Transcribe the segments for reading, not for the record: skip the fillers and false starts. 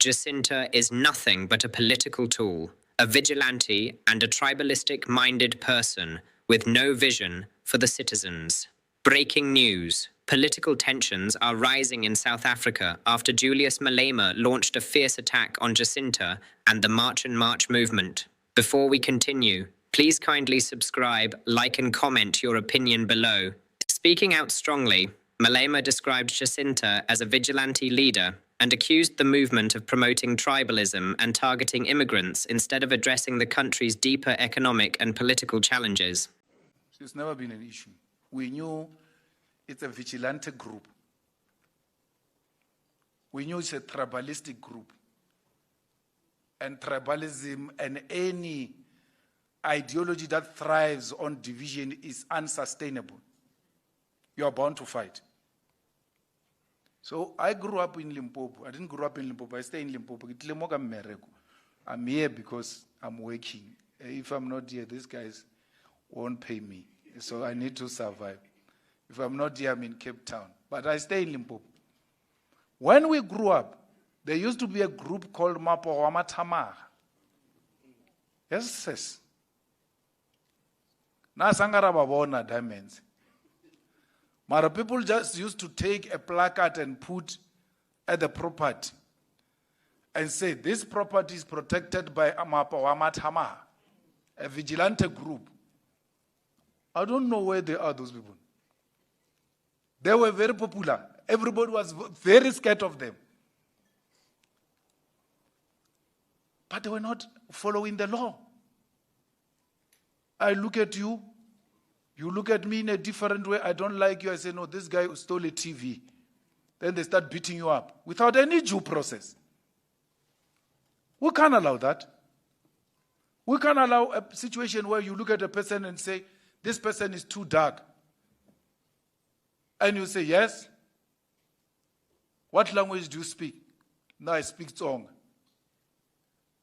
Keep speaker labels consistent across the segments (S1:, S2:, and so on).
S1: Jacinta is nothing but a political tool, a vigilante and a tribalistic-minded person with no vision for the citizens. Breaking news. Political tensions are rising in South Africa after Julius Malema launched a fierce attack on Jacinta and the March and March movement. Before we continue, please kindly subscribe, like and comment your opinion below. Speaking out strongly, Malema described Jacinta as a vigilante leader and accused the movement of promoting tribalism and targeting immigrants instead of addressing the country's deeper economic and political challenges.
S2: It's never been an issue. We knew it's a vigilante group. We knew it's a tribalistic group. And tribalism and any ideology that thrives on division is unsustainable. You are bound to fight. So I grew up in Limpopo. I didn't grow up in Limpopo. I stay in Limpopo. I'm here because I'm working. If I'm not here, these guys won't pay me. So I need to survive. If I'm not here, I'm in Cape Town. But I stay in Limpopo. When we grew up, there used to be a group called Mapowamatamaga. Yes, yes. Na sangara babona diamonds. Mara people just used to take a placard and put at the property and say, this property is protected by Mapowamatamaga, a vigilante group. I don't know where they are, those people. They were very popular. Everybody was very scared of them. But they were not following the law. I look at you, you look at me in a different way, I don't like you, I say, no, this guy stole a TV. Then they start beating you up without any due process. We can't allow that. We can't allow a situation where you look at a person and say, this person is too dark. And you say, yes. What language do you speak? No, I speak Tsonga.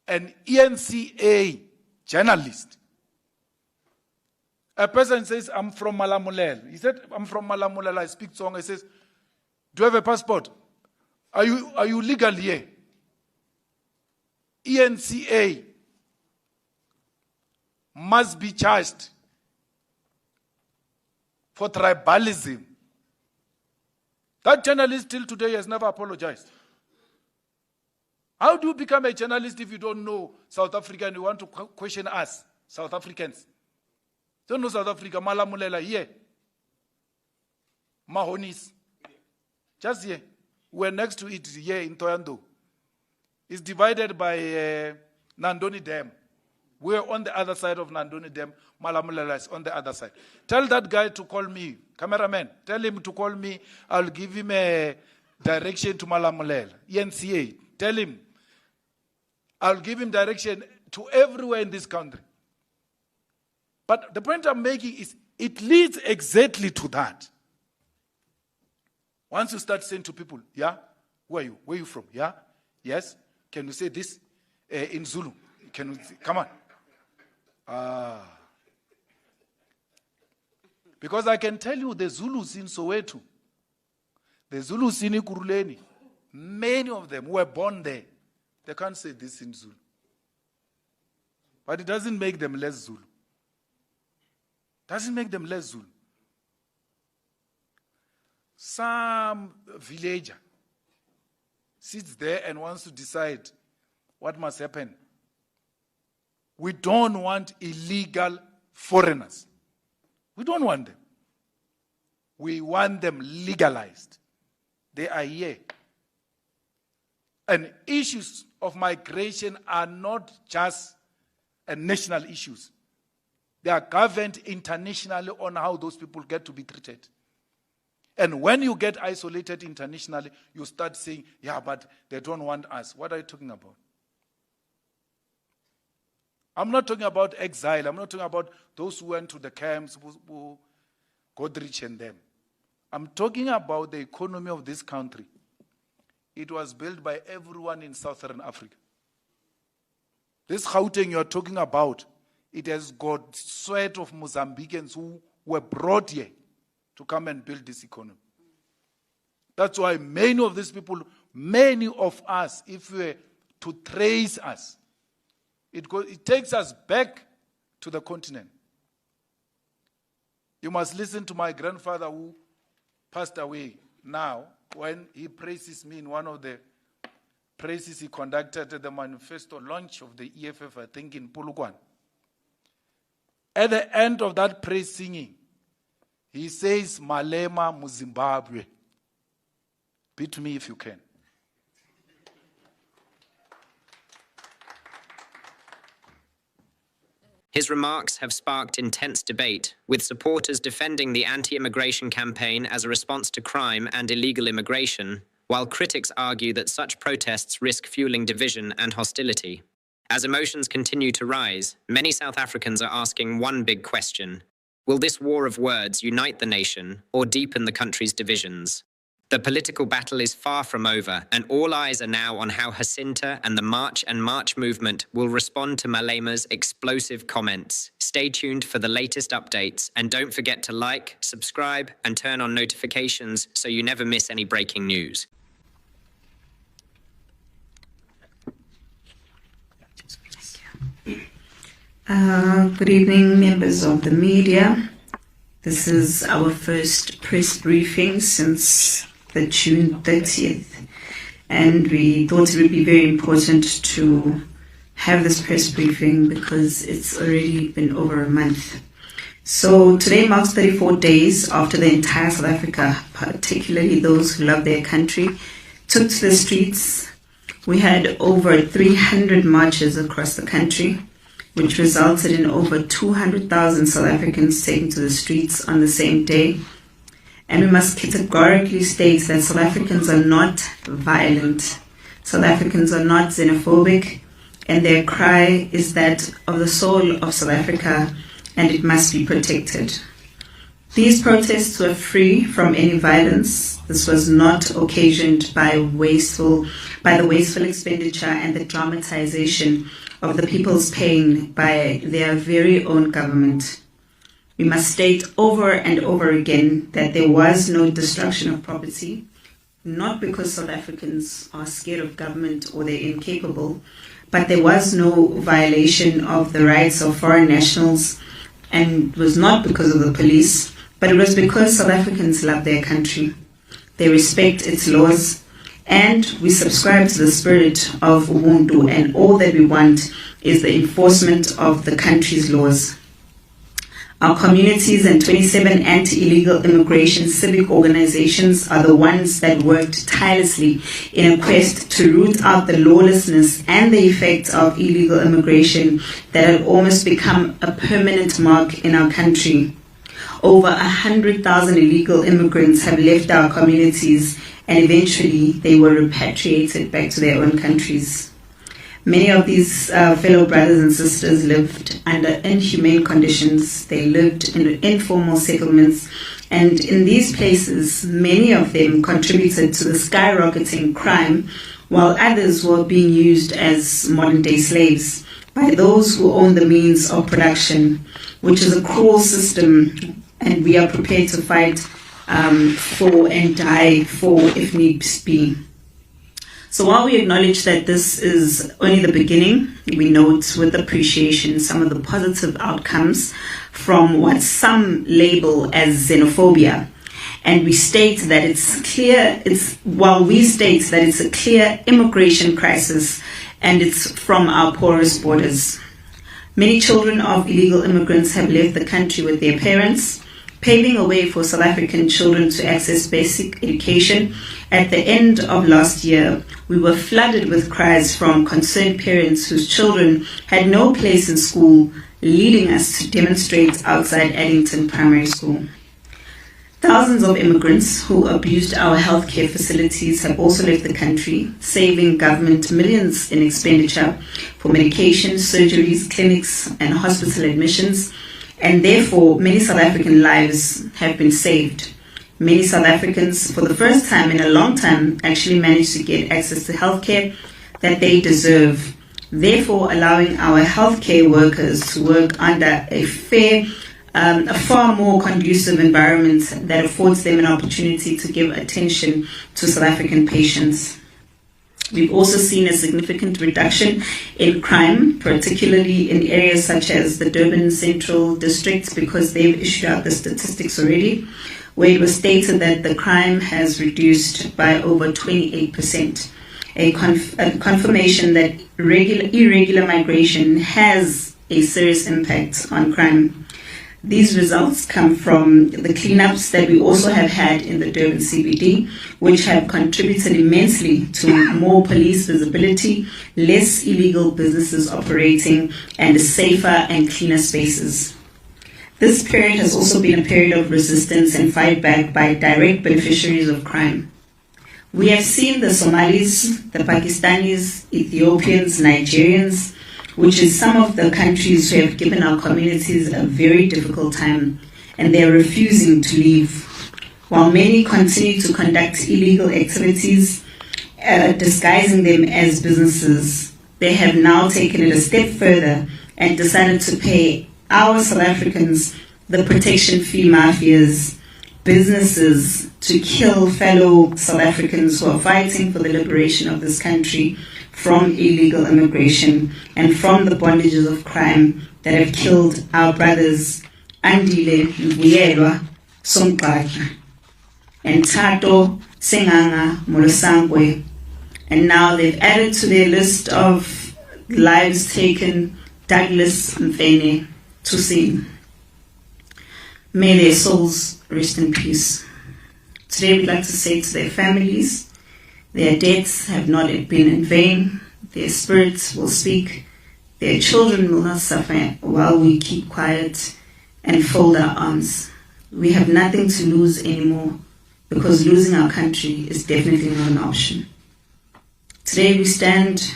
S2: An ENCA journalist. A person says, I'm from Malamulele. He said, I'm from Malamulele, I speak Tsonga. He says, do you have a passport? Are you legal here? ENCA must be charged for tribalism. That journalist till today has never apologized. How do you become a journalist if you don't know South Africa and you want to question us, South Africans? Don't know South Africa, Malamulela here. Mahonis. Just here. We're next to it here in Toyando. It's divided by Nandoni Dam. We're on the other side of Nandoni Dam. Malamulela is on the other side. Tell that guy to call me. Cameraman, tell him to call me. I'll give him a direction to Malamulela. ENCA, tell him. I'll give him direction to everywhere in this country. But the point I'm making is it leads exactly to that. Once you start saying to people, yeah, who are you? Where are you from? Yeah? Yes? Can you say this in Zulu? Can you come on? Because I can tell you the Zulus in Soweto, the Zulus in Ikuruleni, many of them were born there. They can't say this in Zulu. But it doesn't make them less Zulu. Doesn't make them less Zulu. Some villager sits there and wants to decide what must happen. We don't want illegal foreigners. We don't want them. We want them legalized. They are here. And issues of migration are not just national issues. They are governed internationally on how those people get to be treated. And when you get isolated internationally, you start saying, yeah, but they don't want us. What are you talking about? I'm not talking about exile. I'm not talking about those who went to the camps, who Godrich and them. I'm talking about the economy of this country. It was built by everyone in Southern Africa. This Gauteng you're talking about, it has got sweat of Mozambicans who were brought here to come and build this economy. That's why many of these people many of us, if we were to trace us, it takes us back to the continent. You must listen to my grandfather who passed away now, when he praises me in one of the praises he conducted at the manifesto launch of the EFF, I think in Polokwane. At the end of that praise singing, he says, Malema Muzimbabwe. Beat me if you can.
S1: His remarks have sparked intense debate, with supporters defending the anti-immigration campaign as a response to crime and illegal immigration, while critics argue that such protests risk fueling division and hostility. As emotions continue to rise, many South Africans are asking one big question: will this war of words unite the nation or deepen the country's divisions? The political battle is far from over, and all eyes are now on how Jacinta and the March and March movement will respond to Malema's explosive comments. Stay tuned for the latest updates, and don't forget to like, subscribe, and turn on notifications so you never miss any breaking news.
S3: Good evening, members of the media. This is our first press briefing since the June 30th, and we thought it would be very important to have this press briefing because it's already been over a month. So today marks 34 days after the entire South Africa, particularly those who love their country, took to the streets. We had over 300 marches across the country, which resulted in over 200,000 South Africans taking to the streets on the same day. And we must categorically state that South Africans are not violent. South Africans are not xenophobic, and their cry is that of the soul of South Africa, and it must be protected. These protests were free from any violence. This was not occasioned by the wasteful expenditure and the dramatization of the people's pain by their very own government. We must state over and over again that there was no destruction of property, not because South Africans are scared of government or they're incapable, but there was no violation of the rights of foreign nationals, and it was not because of the police, but it was because South Africans love their country. They respect its laws, and we subscribe to the spirit of Ubuntu, and all that we want is the enforcement of the country's laws. Our communities and 27 anti-illegal immigration civic organizations are the ones that worked tirelessly in a quest to root out the lawlessness and the effects of illegal immigration that had almost become a permanent mark in our country. Over 100,000 illegal immigrants have left our communities, and eventually they were repatriated back to their own countries. Many of these fellow brothers and sisters lived under inhumane conditions. They lived in informal settlements, and in these places, many of them contributed to the skyrocketing crime, while others were being used as modern-day slaves by those who own the means of production, which is a cruel system, and we are prepared to fight for and die for if needs be. So while we acknowledge that this is only the beginning, we note with appreciation some of the positive outcomes from what some label as xenophobia. And we state that it's a clear immigration crisis, and it's from our porous borders. Many children of illegal immigrants have left the country with their parents, paving a way for South African children to access basic education. At the end of last year, we were flooded with cries from concerned parents whose children had no place in school, leading us to demonstrate outside Addington Primary School. Thousands of immigrants who abused our healthcare facilities have also left the country, saving government millions in expenditure for medication, surgeries, clinics, and hospital admissions, and therefore many South African lives have been saved. Many South Africans, for the first time in a long time, actually managed to get access to healthcare that they deserve, therefore allowing our healthcare workers to work under a far more conducive environment that affords them an opportunity to give attention to South African patients. We've also seen a significant reduction in crime, particularly in areas such as the Durban Central District, because they've issued out the statistics already, where it was stated that the crime has reduced by over 28%, a confirmation that irregular migration has a serious impact on crime. These results come from the cleanups that we also have had in the Durban CBD, which have contributed immensely to more police visibility, less illegal businesses operating, and safer and cleaner spaces. This period has also been a period of resistance and fight back by direct beneficiaries of crime. We have seen the Somalis, the Pakistanis, Ethiopians, Nigerians, which is some of the countries who have given our communities a very difficult time, and they are refusing to leave. While many continue to conduct illegal activities, disguising them as businesses, they have now taken it a step further and decided to pay our South Africans, the protection fee mafias, businesses, to kill fellow South Africans who are fighting for the liberation of this country from illegal immigration and from the bondages of crime that have killed our brothers Andile Mbuyelwa Somqaki and Tato Senganga Molosangwe. And now they've added to their list of lives taken Douglas Mfene Tusing. May their souls rest in peace. Today we'd like to say to their families, their deaths have not been in vain. Their spirits will speak. Their children will not suffer while we keep quiet and fold our arms. We have nothing to lose anymore because losing our country is definitely not an option. Today we stand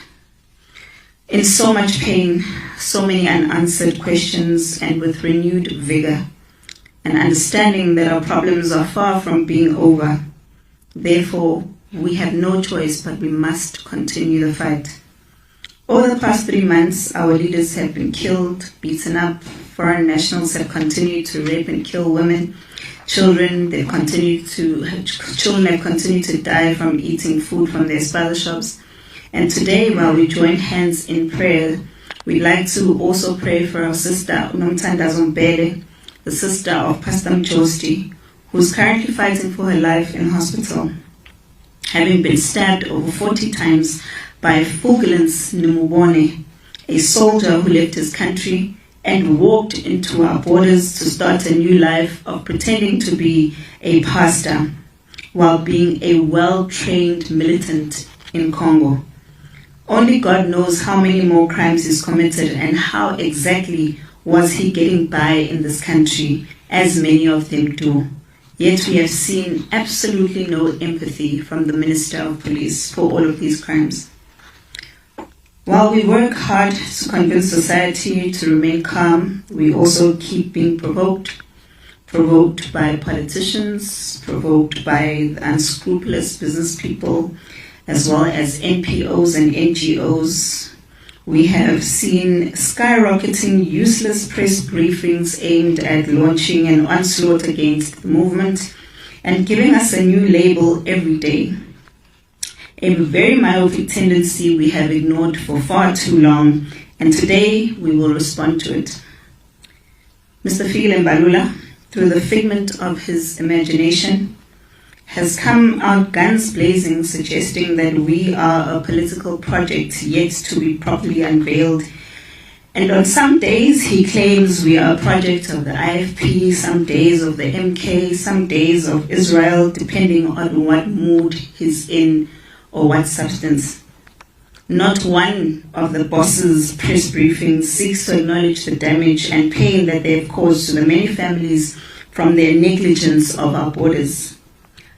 S3: in so much pain, so many unanswered questions, and with renewed vigor, and understanding that our problems are far from being over. Therefore, we have no choice, but we must continue the fight. Over the past 3 months, our leaders have been killed, beaten up. Foreign nationals have continued to rape and kill women. Children have continued to die from eating food from their spaza shops. And today, while we join hands in prayer, we'd like to also pray for our sister, Unomthandazo Mbele, the sister of Pastor Mjosti, who's currently fighting for her life in hospital, having been stabbed over 40 times by Fulgulence Nimubone, a soldier who left his country and walked into our borders to start a new life of pretending to be a pastor while being a well-trained militant in Congo. Only God knows how many more crimes he's committed and how exactly was he getting by in this country, as many of them do. Yet we have seen absolutely no empathy from the Minister of Police for all of these crimes. While we work hard to convince society to remain calm, we also keep being provoked by politicians, provoked by unscrupulous business people, as well as NPOs and NGOs. We have seen skyrocketing useless press briefings aimed at launching an onslaught against the movement and giving us a new label every day. A very myopic tendency we have ignored for far too long, and today we will respond to it. Mr. Fikile Mbalula, through the figment of his imagination, has come out guns blazing, suggesting that we are a political project yet to be properly unveiled. And on some days he claims we are a project of the IFP, some days of the MK, some days of Israel, depending on what mood he's in or what substance. Not one of the boss's press briefings seeks to acknowledge the damage and pain that they've caused to the many families from their negligence of our borders.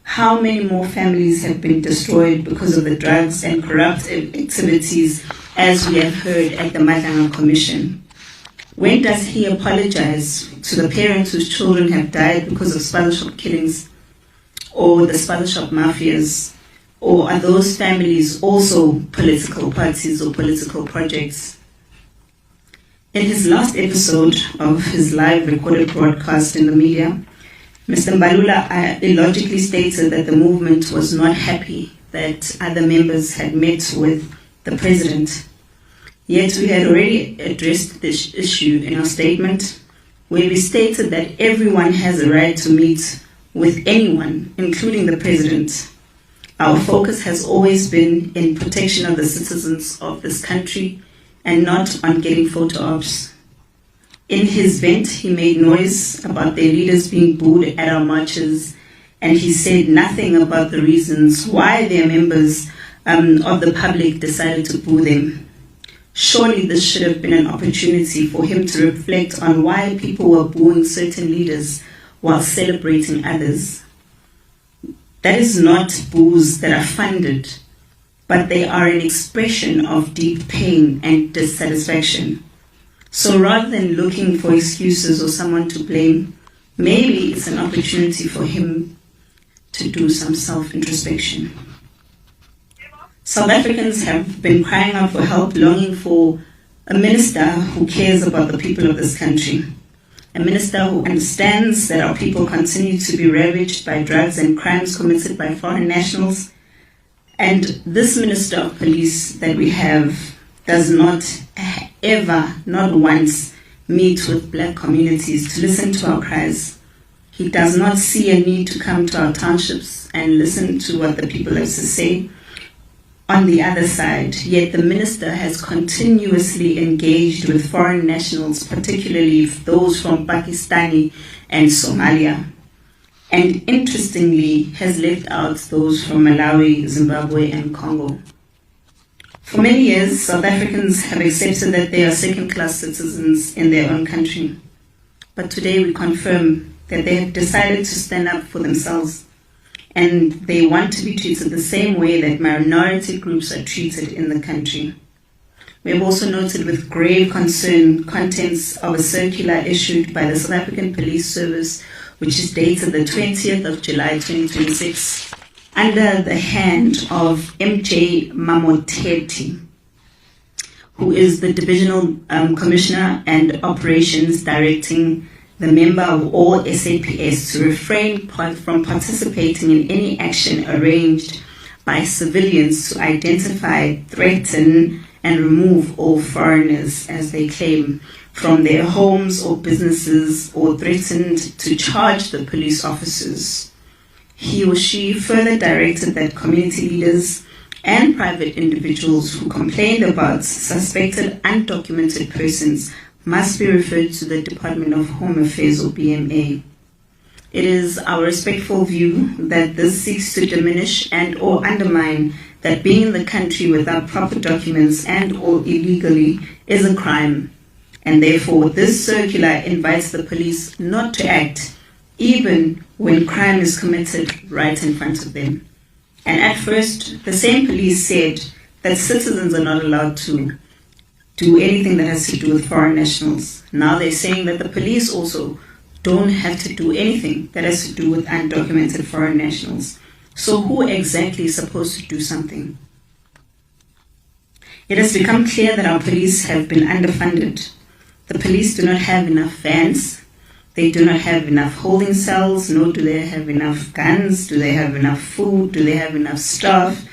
S3: How many more families have been destroyed because of the drugs and corrupt activities, as we have heard at the Madanga Commission? When does he apologize to the parents whose children have died because of spaza shop killings or the spaza shop mafias? Or are those families also political parties or political projects? In his last episode of his live recorded broadcast in the media, Mr. Mbalula illogically stated that the movement was not happy that other members had met with the president. Yet we had already addressed this issue in our statement, where we stated that everyone has a right to meet with anyone, including the president. Our focus has always been in protection of the citizens of this country and not on getting photo ops. In his vent, he made noise about their leaders being booed at our marches, and he said nothing about the reasons why their members of the public decided to boo them. Surely this should have been an opportunity for him to reflect on why people were booing certain leaders while celebrating others. That is not boos that are funded, but they are an expression of deep pain and dissatisfaction. So rather than looking for excuses or someone to blame, maybe it's an opportunity for him to do some self-introspection. South Africans have been crying out for help, longing for a minister who cares about the people of this country. A minister who understands that our people continue to be ravaged by drugs and crimes committed by foreign nationals. And this Minister of Police that we have does not ever, not once, meet with black communities to listen to our cries. He does not see a need to come to our townships and listen to what the people have to say. On the other side, yet the minister has continuously engaged with foreign nationals, particularly those from Pakistan and Somalia, and interestingly has left out those from Malawi, Zimbabwe and Congo. For many years, South Africans have accepted that they are second-class citizens in their own country. But today we confirm that they have decided to stand up for themselves, and they want to be treated the same way that minority groups are treated in the country. We have also noted with grave concern contents of a circular issued by the South African Police Service, which is dated the 20th of July 2026, under the hand of MJ Mamoteti, who is the Divisional Commissioner and Operations directing the member of all SAPS to refrain from participating in any action arranged by civilians to identify, threaten, and remove all foreigners, as they claim, from their homes or businesses, or threatened to charge the police officers. He or she further directed that community leaders and private individuals who complained about suspected undocumented persons must be referred to the Department of Home Affairs, or BMA. It is our respectful view that this seeks to diminish and or undermine that being in the country without proper documents and or illegally is a crime, and therefore this circular invites the police not to act even when crime is committed right in front of them. And at first, the same police said that citizens are not allowed to do anything that has to do with foreign nationals. Now they're saying that the police also don't have to do anything that has to do with undocumented foreign nationals. So who exactly is supposed to do something? It has become clear that our police have been underfunded. The police do not have enough vans. They do not have enough holding cells, nor do they have enough guns. Do they have enough food? Do they have enough staff?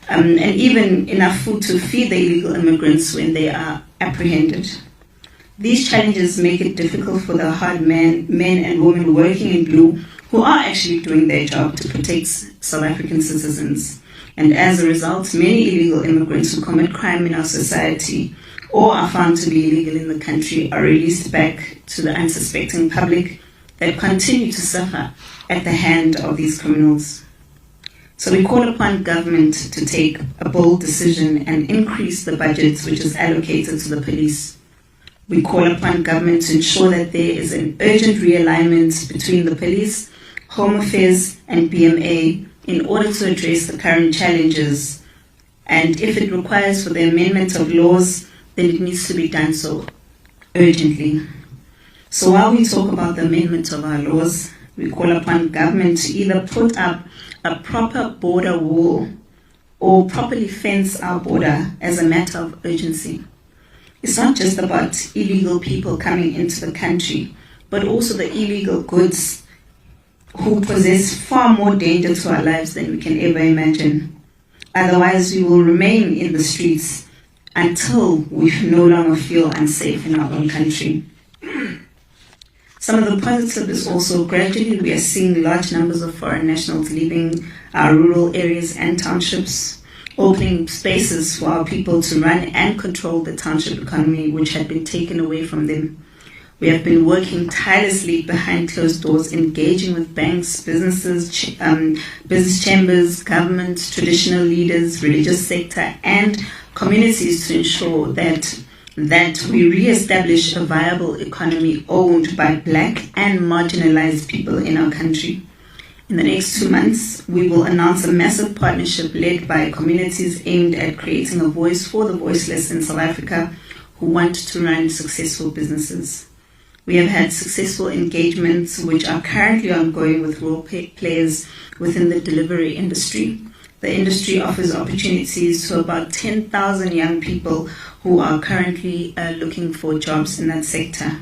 S3: And even enough food to feed the illegal immigrants when they are apprehended. These challenges make it difficult for the hard men and women working in blue who are actually doing their job to protect South African citizens. And as a result, many illegal immigrants who commit crime in our society or are found to be illegal in the country are released back to the unsuspecting public that continue to suffer at the hand of these criminals. So we call upon government to take a bold decision and increase the budget which is allocated to the police. We call upon government to ensure that there is an urgent realignment between the police, Home Affairs and BMA in order to address the current challenges. And if it requires for the amendment of laws, then it needs to be done so urgently. So while we talk about the amendment of our laws, we call upon government to either put up a proper border wall or properly fence our border as a matter of urgency. It's not just about illegal people coming into the country, but also the illegal goods who possess far more danger to our lives than we can ever imagine. Otherwise, we will remain in the streets until we no longer feel unsafe in our own country. Some of the positive is also gradually we are seeing large numbers of foreign nationals leaving our rural areas and townships, opening spaces for our people to run and control the township economy, which had been taken away from them. We have been working tirelessly behind closed doors, engaging with banks, businesses, business chambers, government, traditional leaders, religious sector, and communities to ensure that we re-establish a viable economy owned by Black and marginalized people in our country. In the next 2 months, we will announce a massive partnership led by communities aimed at creating a voice for the voiceless in South Africa who want to run successful businesses. We have had successful engagements which are currently ongoing with role players within the delivery industry. The industry offers opportunities to about 10,000 young people who are currently looking for jobs in that sector.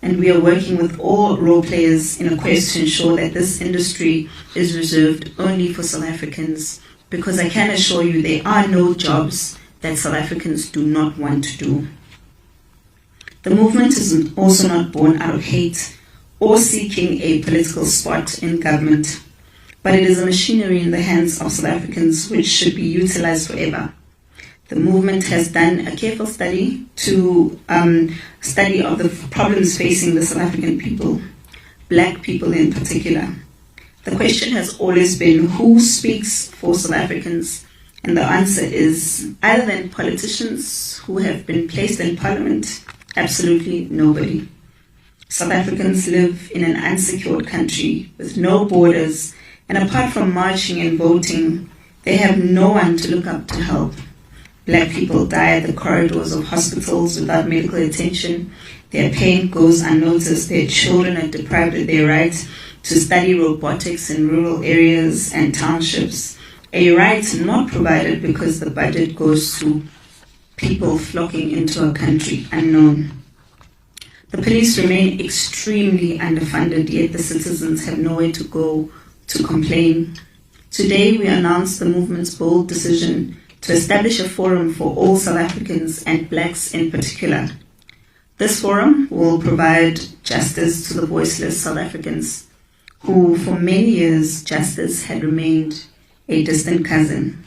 S3: And we are working with all role players in a quest to ensure that this industry is reserved only for South Africans, because I can assure you there are no jobs that South Africans do not want to do. The movement is also not born out of hate or seeking a political spot in government, but it is a machinery in the hands of South Africans which should be utilized forever. The movement has done a careful study of the problems facing the South African people, Black people in particular. The question has always been who speaks for South Africans, and the answer is other than politicians who have been placed in parliament, absolutely nobody. South Africans live in an unsecured country with no borders, and apart from marching and voting, they have no one to look up to help. Black people die at the corridors of hospitals without medical attention. Their pain goes unnoticed. Their children are deprived of their right to study robotics in rural areas and townships, a right not provided because the budget goes to people flocking into a country unknown. The police remain extremely underfunded, yet the citizens have nowhere to go to complain. Today we announce the movement's bold decision to establish a forum for all South Africans and Blacks in particular. This forum will provide justice to the voiceless South Africans who for many years justice had remained a distant cousin.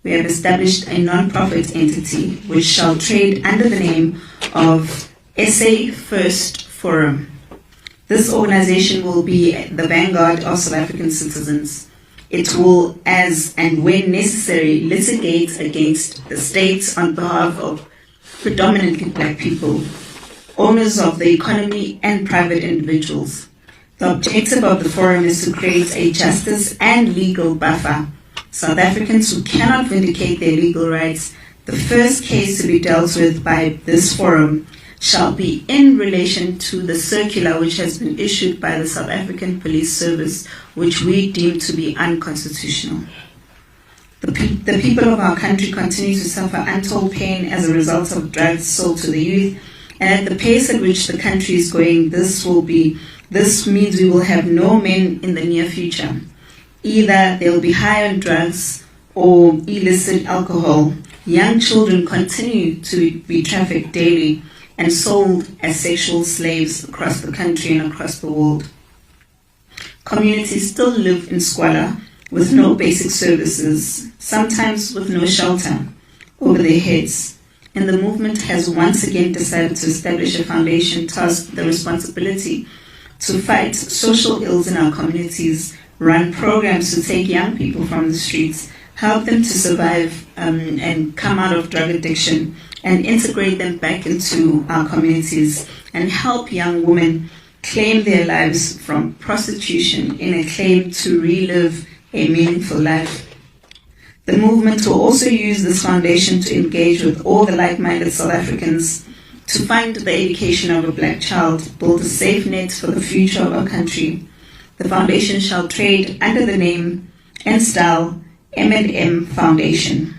S3: We have established a non-profit entity which shall trade under the name of SA First Forum. This organization will be the vanguard of South African citizens. It will, as and when necessary, litigate against the state on behalf of predominantly Black people, owners of the economy and private individuals. The objective of the forum is to create a justice and legal buffer. South Africans who cannot vindicate their legal rights, the first case to be dealt with by this forum shall be in relation to the circular which has been issued by the South African Police Service, which we deem to be unconstitutional. The people of our country continue to suffer untold pain as a result of drugs sold to the youth, and at the pace at which the country is going, this means we will have no men in the near future. Either they will be high on drugs or illicit alcohol. Young children continue to be trafficked daily and sold as sexual slaves across the country and across the world. Communities still live in squalor with no basic services, sometimes with no shelter over their heads. And the movement has once again decided to establish a foundation tasked with the responsibility to fight social ills in our communities, run programs to take young people from the streets, help them to survive and come out of drug addiction, and integrate them back into our communities, and help young women claim their lives from prostitution in a claim to relive a meaningful life. The movement will also use this foundation to engage with all the like-minded South Africans to fund the education of a Black child, build a safe net for the future of our country. The foundation shall trade under the name and style M&M Foundation,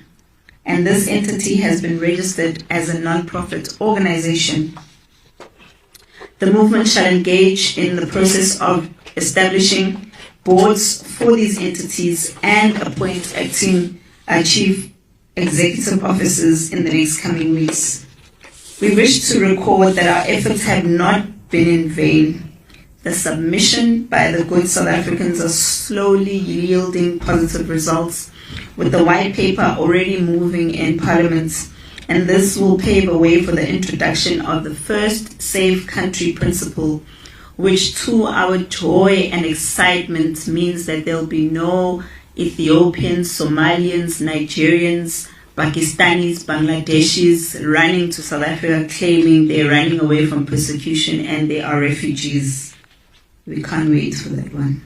S3: and this entity has been registered as a non-profit organization. The movement shall engage in the process of establishing boards for these entities and appoint acting chief executive officers in the next coming weeks. We wish to record that our efforts have not been in vain. The submission by the good South Africans are slowly yielding positive results, with the white paper already moving in Parliament, and this will pave a way for the introduction of the first safe country principle, which to our joy and excitement means that there will be no Ethiopians, Somalians, Nigerians, Pakistanis, Bangladeshis running to South Africa claiming they're running away from persecution and they are refugees. We can't wait for that one.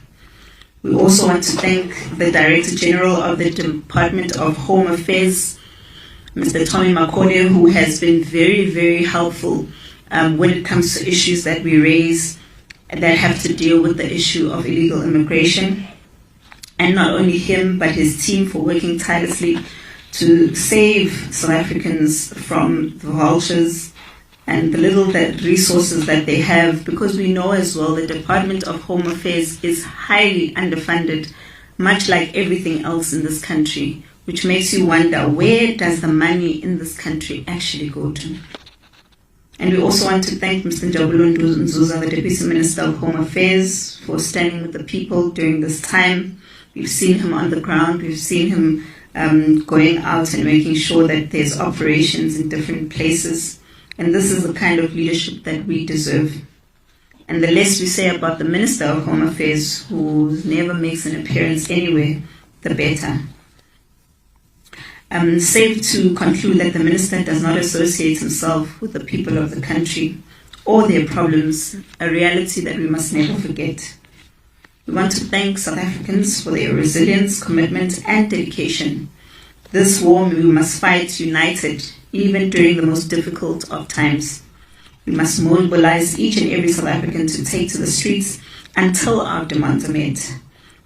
S3: We also want to thank the Director General of the Department of Home Affairs, Mr. Tommy Makode, who has been very, very helpful when it comes to issues that we raise that have to deal with the issue of illegal immigration. And not only him, but his team for working tirelessly to save South Africans from the vultures and the little resources that they have, because we know as well the Department of Home Affairs is highly underfunded, much like everything else in this country, which makes you wonder, where does the money in this country actually go to? And we also want to thank Mr. Njabulundu Nzuza, the Deputy Minister of Home Affairs, for standing with the people during this time. We've seen him on the ground. We've seen him going out and making sure that there's operations in different places. And this is the kind of leadership that we deserve. And the less we say about the Minister of Home Affairs, who never makes an appearance anywhere, the better. Safe to conclude that the Minister does not associate himself with the people of the country or their problems, a reality that we must never forget. We want to thank South Africans for their resilience, commitment, and dedication. This war we must fight united, even during the most difficult of times. We must mobilize each and every South African to take to the streets until our demands are met.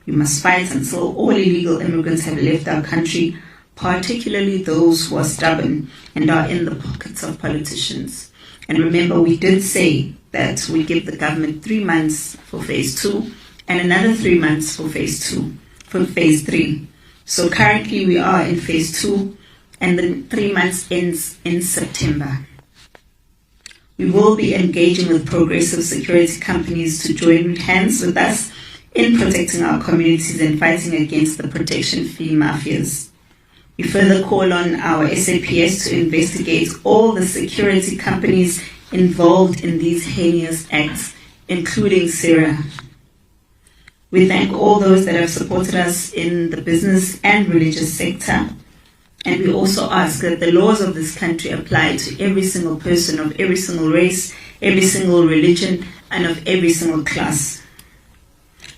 S3: We must fight until all illegal immigrants have left our country, particularly those who are stubborn and are in the pockets of politicians. And remember, we did say that we give the government 3 months for phase 2 and another 3 months for phase 3. So currently we are in phase 2 and the 3 months ends in September. We will be engaging with progressive security companies to join hands with us in protecting our communities and fighting against the protection fee mafias. We further call on our SAPS to investigate all the security companies involved in these heinous acts, including Sarah. We thank all those that have supported us in the business and religious sector. And we also ask that the laws of this country apply to every single person of every single race, every single religion, and of every single class.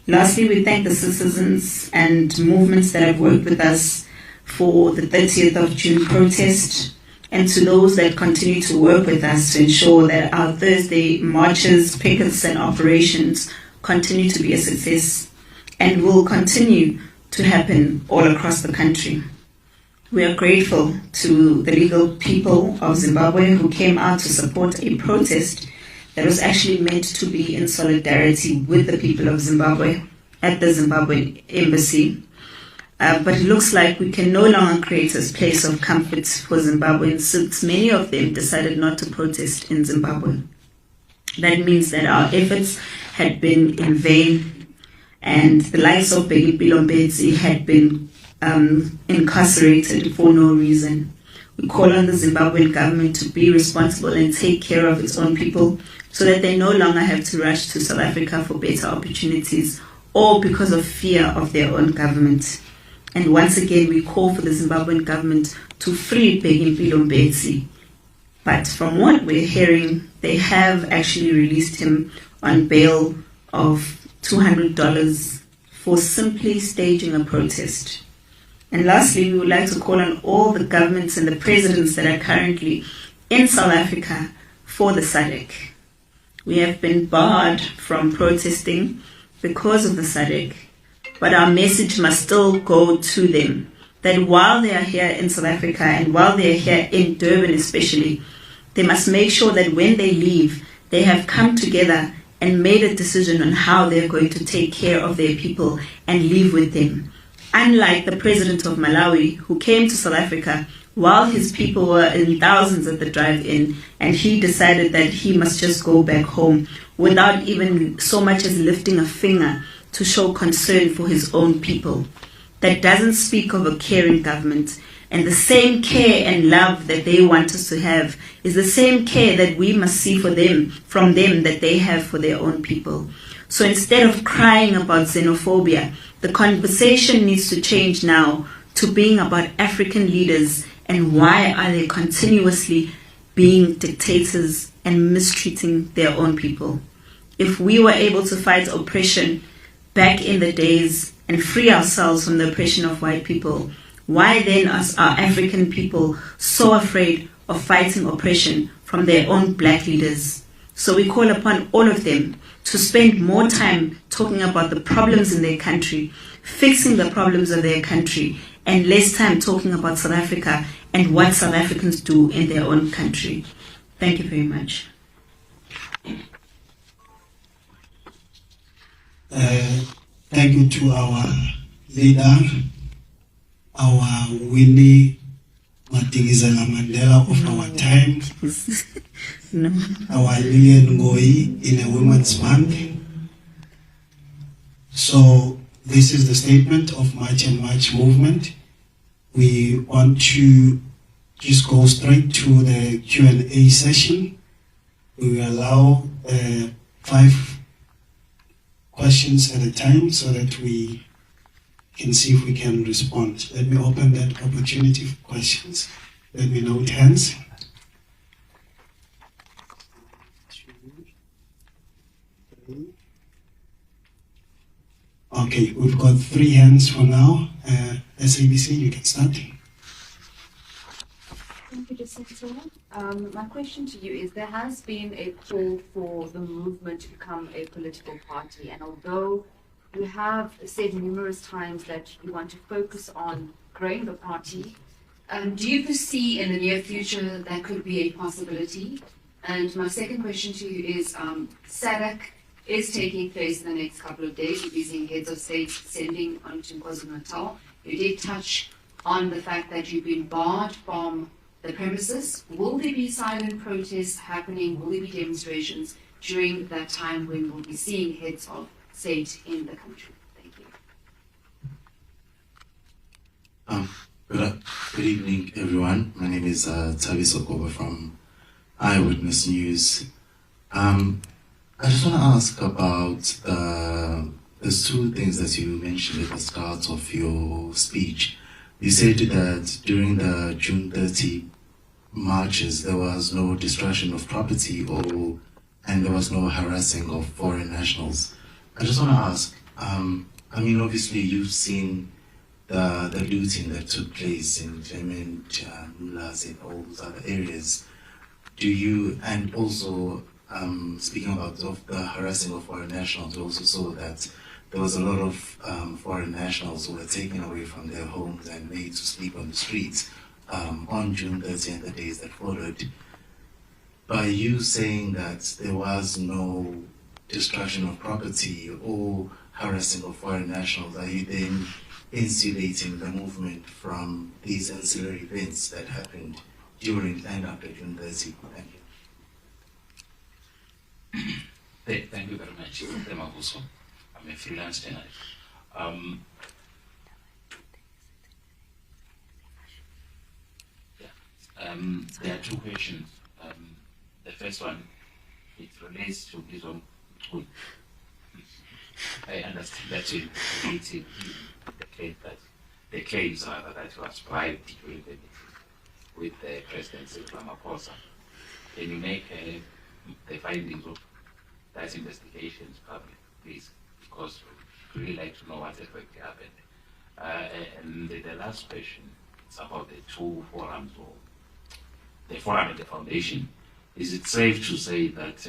S3: Lastly, we thank the citizens and movements that have worked with us for the 30th of June protest, and to those that continue to work with us to ensure that our Thursday marches, pickets, and operations continue to be a success and will continue to happen all across the country. We are grateful to the legal people of Zimbabwe who came out to support a protest that was actually meant to be in solidarity with the people of Zimbabwe at the Zimbabwean embassy. But it looks like we can no longer create a place of comfort for Zimbabweans, since many of them decided not to protest in Zimbabwe. That means that our efforts had been in vain, and the likes of Bheki Mpilombedzi had been incarcerated for no reason. We call on the Zimbabwean government to be responsible and take care of its own people so that they no longer have to rush to South Africa for better opportunities or because of fear of their own government. And once again, we call for the Zimbabwean government to free Bheki Mpilombedzi. But from what we're hearing, they have actually released him on bail of $200 for simply staging a protest. And lastly, we would like to call on all the governments and the presidents that are currently in South Africa for the SADC. We have been barred from protesting because of the SADC. But our message must still go to them, that while they are here in South Africa and while they are here in Durban especially, they must make sure that when they leave, they have come together and made a decision on how they're going to take care of their people and live with them. Unlike the president of Malawi, who came to South Africa while his people were in thousands at the drive-in, and he decided that he must just go back home without even so much as lifting a finger to show concern for his own people. That doesn't speak of a caring government. And the same care and love that they want us to have is the same care that we must see for them, from them, that they have for their own people. So instead of crying about xenophobia, the conversation needs to change now to being about African leaders and why are they continuously being dictators and mistreating their own people. If we were able to fight oppression back in the days and free ourselves from the oppression of white people, why then are African people so afraid of fighting oppression from their own black leaders? So we call upon all of them to spend more time talking about the problems in their country, fixing the problems of their country, and less time talking about South Africa and what South Africans do in their own country. Thank you very much.
S4: Thank you to our leader, our Winnie Madikizela Mandela of our time,
S3: No.
S4: our Lillian Ngoi in a Women's Month. So this is the statement of March and March movement. We want to just go straight to the Q&A session. We will allow 5 questions at a time so that we can see if we can respond. Let me open that opportunity for questions. Let me note hands. Okay, we've got 3 hands for now. SABC, you can start.
S5: Thank you, Jacinta. My question to you is, there has been a call for the movement to become a political party, and although you have said numerous times that you want to focus on growing the party, do you foresee in the near future that could be a possibility? And my second question to you is, SADC is taking place in the next couple of days. You'll be seeing heads of state sending onto KwaZulu-Natal. You did touch on the fact that you've been barred from the premises. Will there be silent protests happening? Will there be demonstrations during that time when we'll be seeing heads of state in the country? Thank you.
S6: Good evening, everyone. My name is Tabi Sokoba from Eyewitness News. I just want to ask about there's 2 things that you mentioned at the start of your speech. You said that during the June 30 marches, there was no destruction of property and there was no harassing of foreign nationals. I just want to ask, I mean, obviously you've seen the looting that took place in Clement, Mulas, and all those other areas. Do you, and also speaking about the harassing of foreign nationals, we also saw that there was a lot of foreign nationals who were taken away from their homes and made to sleep on the streets on June 30 and the days that followed. By you saying that there was no destruction of property or harassing of foreign nationals, are you then insulating the movement from these ancillary events that happened during and after June 30? Thank you.
S7: Thank you very much. I'm a freelance journalist. There are 2 questions. The first one, it relates to this one. I understand that you related the claims that was bribed during the meeting with the President Ramaphosa. Can you make the findings of that investigation public, please? Because we really like to know what exactly happened. And the last question is about the 2 forums, or the forum and the foundation. Is it safe to say that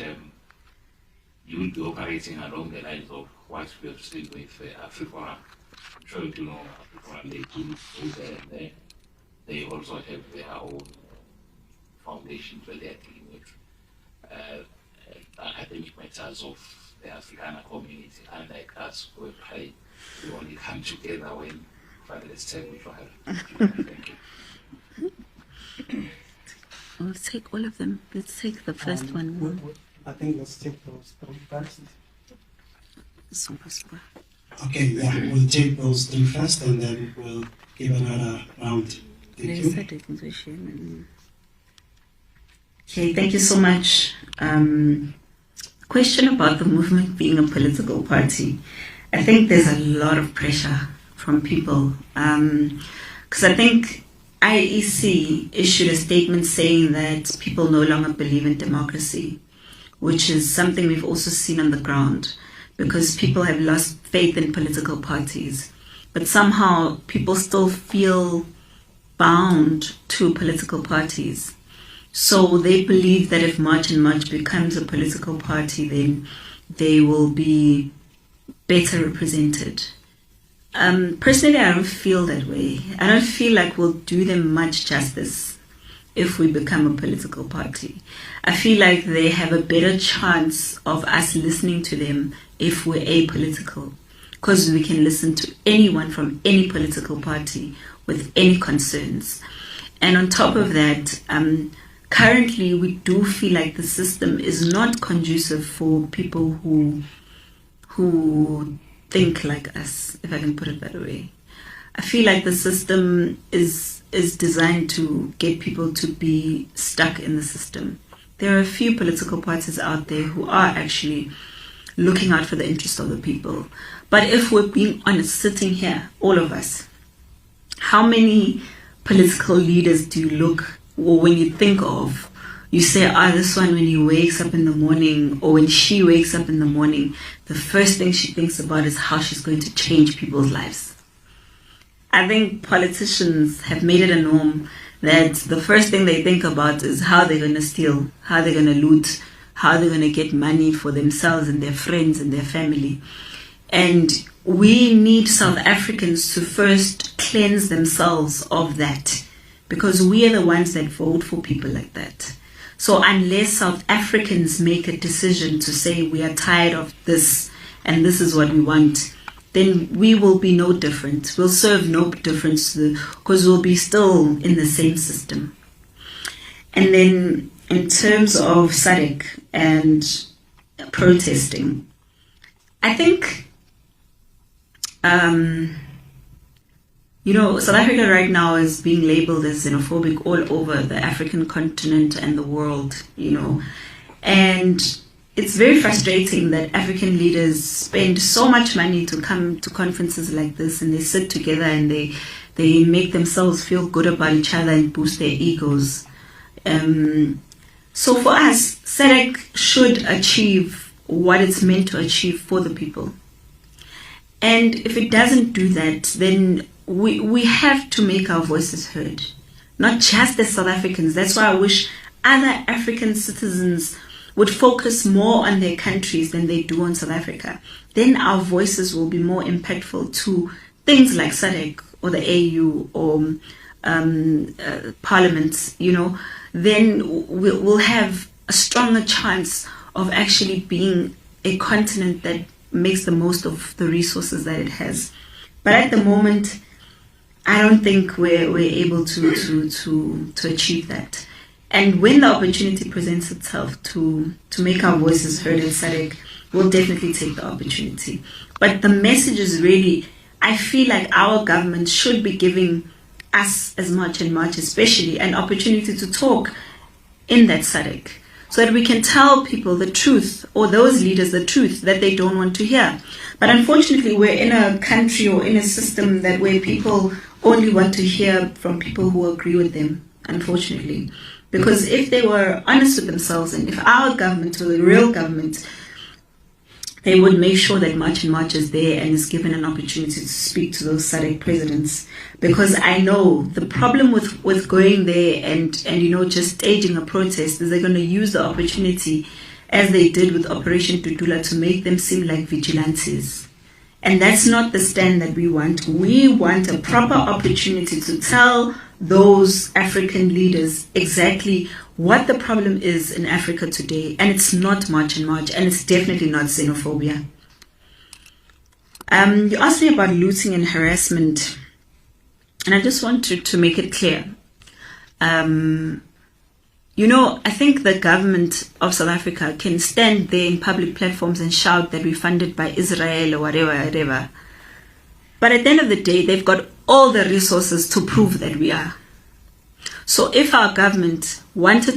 S7: you will be operating along the lines of what we have seen with AfriForum? I'm sure you know AfriForum, they also have their own foundations where they are dealing with academic matters of the Afrikaner community, unlike us who pray, we only come together when Father's table trial. Thank you.
S3: We'll take all of them. Let's take the first one.
S4: I think let's take those three first.
S3: Super.
S4: Okay, yeah, we'll take those three first and then we'll give another round. Thank you.
S3: Okay, thank you so much. Question about the movement being a political party. I think there's a lot of pressure from people. Because I think IEC issued a statement saying that people no longer believe in democracy, which is something we've also seen on the ground, because people have lost faith in political parties. But somehow people still feel bound to political parties. So they believe that if March and March becomes a political party, then they will be better represented. Personally, I don't feel that way. I don't feel like we'll do them much justice if we become a political party. I feel like they have a better chance of us listening to them if we're apolitical, because we can listen to anyone from any political party with any concerns. And on top of that, currently we do feel like the system is not conducive for people who think like us, if I can put it that way. I feel like the system is designed to get people to be stuck in the system. There are a few political parties out there who are actually looking out for the interest of the people. But if we're being honest, sitting here, all of us, how many political leaders do you look, or when you think of, you say, this one, when he wakes up in the morning, or when she wakes up in the morning, the first thing she thinks about is how she's going to change people's lives. I think politicians have made it a norm that the first thing they think about is how they're going to steal, how they're going to loot, how they're going to get money for themselves and their friends and their family. And we need South Africans to first cleanse themselves of that, because we are the ones that vote for people like that. So unless South Africans make a decision to say we are tired of this and this is what we want, then we will be no different. We'll serve no difference because we'll be still in the same system. And then in terms of SADC and protesting, I think, South Africa right now is being labeled as xenophobic all over the African continent and the world, and it's very frustrating that African leaders spend so much money to come to conferences like this, and they sit together and they make themselves feel good about each other and boost their egos. So for us, SADC should achieve what it's meant to achieve for the people. And if it doesn't do that, then we have to make our voices heard, not just as South Africans. That's why I wish other African citizens would focus more on their countries than they do on South Africa. Then our voices will be more impactful to things like SADC or the AU or parliaments, then we'll have a stronger chance of actually being a continent that makes the most of the resources that it has. But at the moment, I don't think we're able to achieve that. And when the opportunity presents itself to make our voices heard in SADC, we'll definitely take the opportunity. But the message is really, I feel like our government should be giving us as much and much, especially an opportunity to talk in that SADC, so that we can tell people the truth, or those leaders the truth that they don't want to hear. But unfortunately, we're in a country or in a system where people only want to hear from people who agree with them, unfortunately. Because if they were honest with themselves, and if our government were the real government, they would make sure that March and March is there and is given an opportunity to speak to those SADC presidents. Because I know the problem with going there and just staging a protest is they're going to use the opportunity, as they did with Operation Tutula, to make them seem like vigilantes. And that's not the stand that we want. We want a proper opportunity to tell those African leaders exactly what the problem is in Africa today. And it's not March and March, and it's definitely not xenophobia. You asked me about looting and harassment, and I just wanted to make it clear. You know, I think the government of South Africa can stand there in public platforms and shout that we're funded by Israel or whatever. But at the end of the day, they've got all the resources to prove that we are. So if our government wanted